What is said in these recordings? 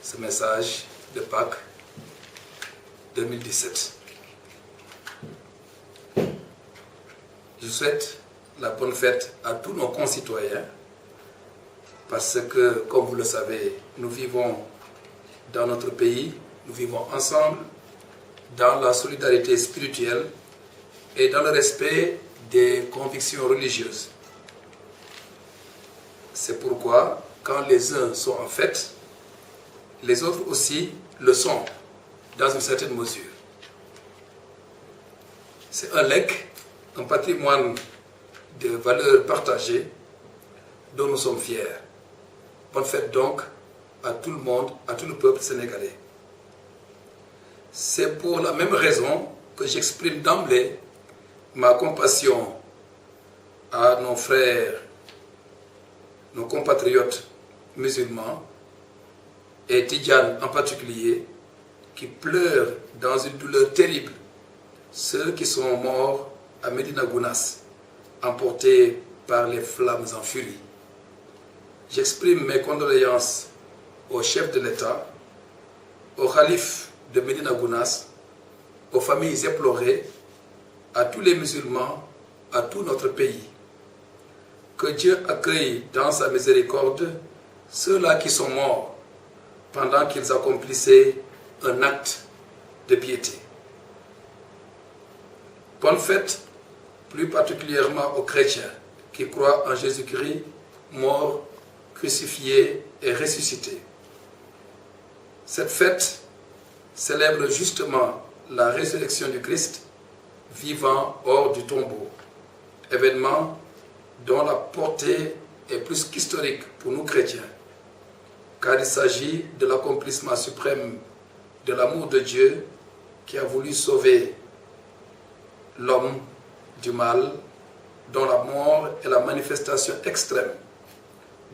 ce message de Pâques 2017. Je souhaite la bonne fête à tous nos concitoyens parce que, comme vous le savez, nous vivons dans notre pays, nous vivons ensemble dans la solidarité spirituelle et dans le respect des convictions religieuses. C'est pourquoi, quand les uns sont en fête, les autres aussi le sont, dans une certaine mesure. C'est un legs, un patrimoine de valeurs partagées dont nous sommes fiers. Bonne fête donc à tout le monde, à tout le peuple sénégalais. C'est pour la même raison que j'exprime d'emblée ma compassion à nos frères, nos compatriotes musulmans, et Tidjane en particulier, qui pleurent dans une douleur terrible ceux qui sont morts à Médina Gounass, emportés par les flammes en furie. J'exprime mes condoléances au chef de l'État, au calife de Médina Gounass, aux familles éplorées, à tous les musulmans, à tout notre pays. Que Dieu accueille dans sa miséricorde ceux-là qui sont morts pendant qu'ils accomplissaient un acte de piété. Bonne fête, plus particulièrement aux chrétiens qui croient en Jésus-Christ, mort, crucifié et ressuscité. Cette fête célèbre justement la résurrection du Christ, vivant hors du tombeau, événement dont la portée est plus qu'historique pour nous chrétiens, car il s'agit de l'accomplissement suprême de l'amour de Dieu qui a voulu sauver l'homme du mal, dont la mort est la manifestation extrême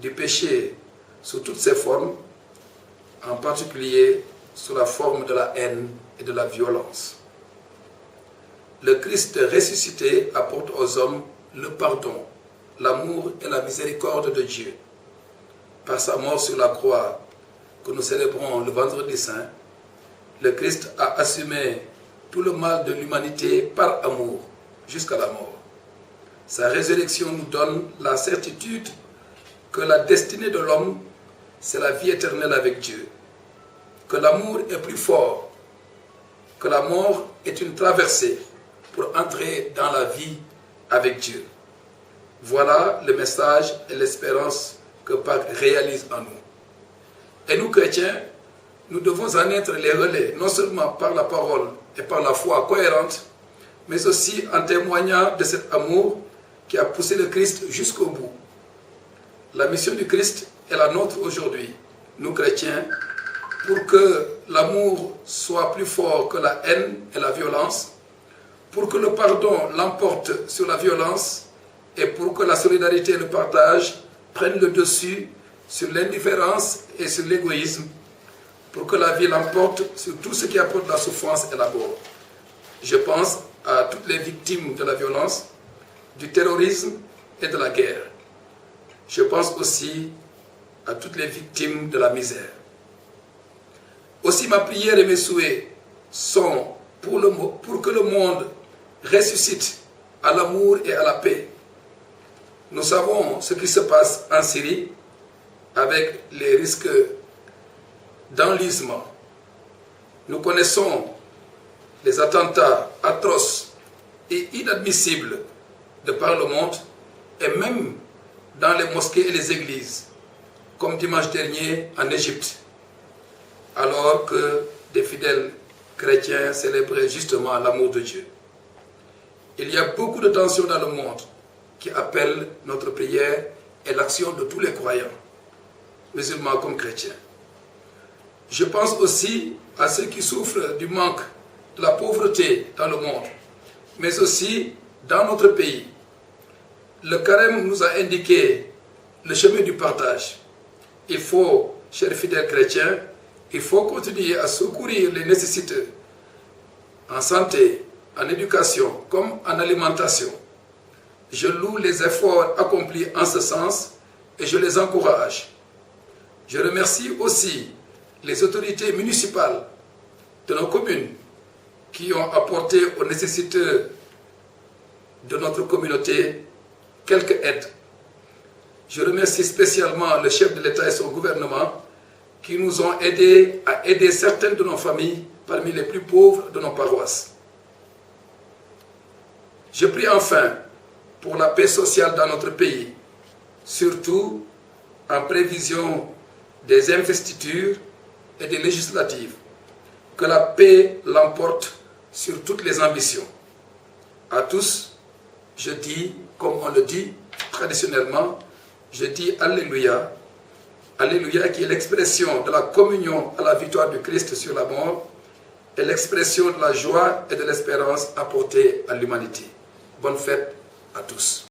du péché sous toutes ses formes, en particulier sous la forme de la haine et de la violence. Le Christ ressuscité apporte aux hommes le pardon, l'amour et la miséricorde de Dieu. Par sa mort sur la croix, que nous célébrons le vendredi saint, le Christ a assumé tout le mal de l'humanité par amour jusqu'à la mort. Sa résurrection nous donne la certitude que la destinée de l'homme, c'est la vie éternelle avec Dieu, que l'amour est plus fort, que la mort est une traversée pour entrer dans la vie avec Dieu. Voilà le message et l'espérance que Pâques réalise en nous. Et nous, chrétiens, nous devons en être les relais, non seulement par la parole et par la foi cohérente, mais aussi en témoignant de cet amour qui a poussé le Christ jusqu'au bout. La mission du Christ est la nôtre aujourd'hui, nous chrétiens, pour que l'amour soit plus fort que la haine et la violence, pour que le pardon l'emporte sur la violence et pour que la solidarité et le partage prennent le dessus sur l'indifférence et sur l'égoïsme, pour que la vie l'emporte sur tout ce qui apporte la souffrance et la mort. Je pense à toutes les victimes de la violence, du terrorisme et de la guerre. Je pense aussi à toutes les victimes de la misère. Aussi ma prière et mes souhaits sont pour que le monde ressuscite à l'amour et à la paix. Nous savons ce qui se passe en Syrie avec les risques d'enlisement. Nous connaissons les attentats atroces et inadmissibles de par le monde et même dans les mosquées et les églises, comme dimanche dernier en Égypte, alors que des fidèles chrétiens célébraient justement l'amour de Dieu. Il y a beaucoup de tensions dans le monde qui appellent notre prière et l'action de tous les croyants, musulmans comme chrétiens. Je pense aussi à ceux qui souffrent du manque, de la pauvreté dans le monde, mais aussi dans notre pays. Le carême nous a indiqué le chemin du partage. Il faut, chers fidèles chrétiens, il faut continuer à secourir les nécessiteux en santé, en éducation comme en alimentation. Je loue les efforts accomplis en ce sens et je les encourage. Je remercie aussi les autorités municipales de nos communes qui ont apporté aux nécessiteux de notre communauté quelques aides. Je remercie spécialement le chef de l'État et son gouvernement qui nous ont aidés à aider certaines de nos familles parmi les plus pauvres de nos paroisses. Je prie enfin pour la paix sociale dans notre pays, surtout en prévision des investitures et des législatives. Que la paix l'emporte sur toutes les ambitions. À tous, je dis, comme on le dit traditionnellement, je dis Alléluia. Alléluia qui est l'expression de la communion à la victoire du Christ sur la mort et l'expression de la joie et de l'espérance apportée à l'humanité. Bonne fête à tous.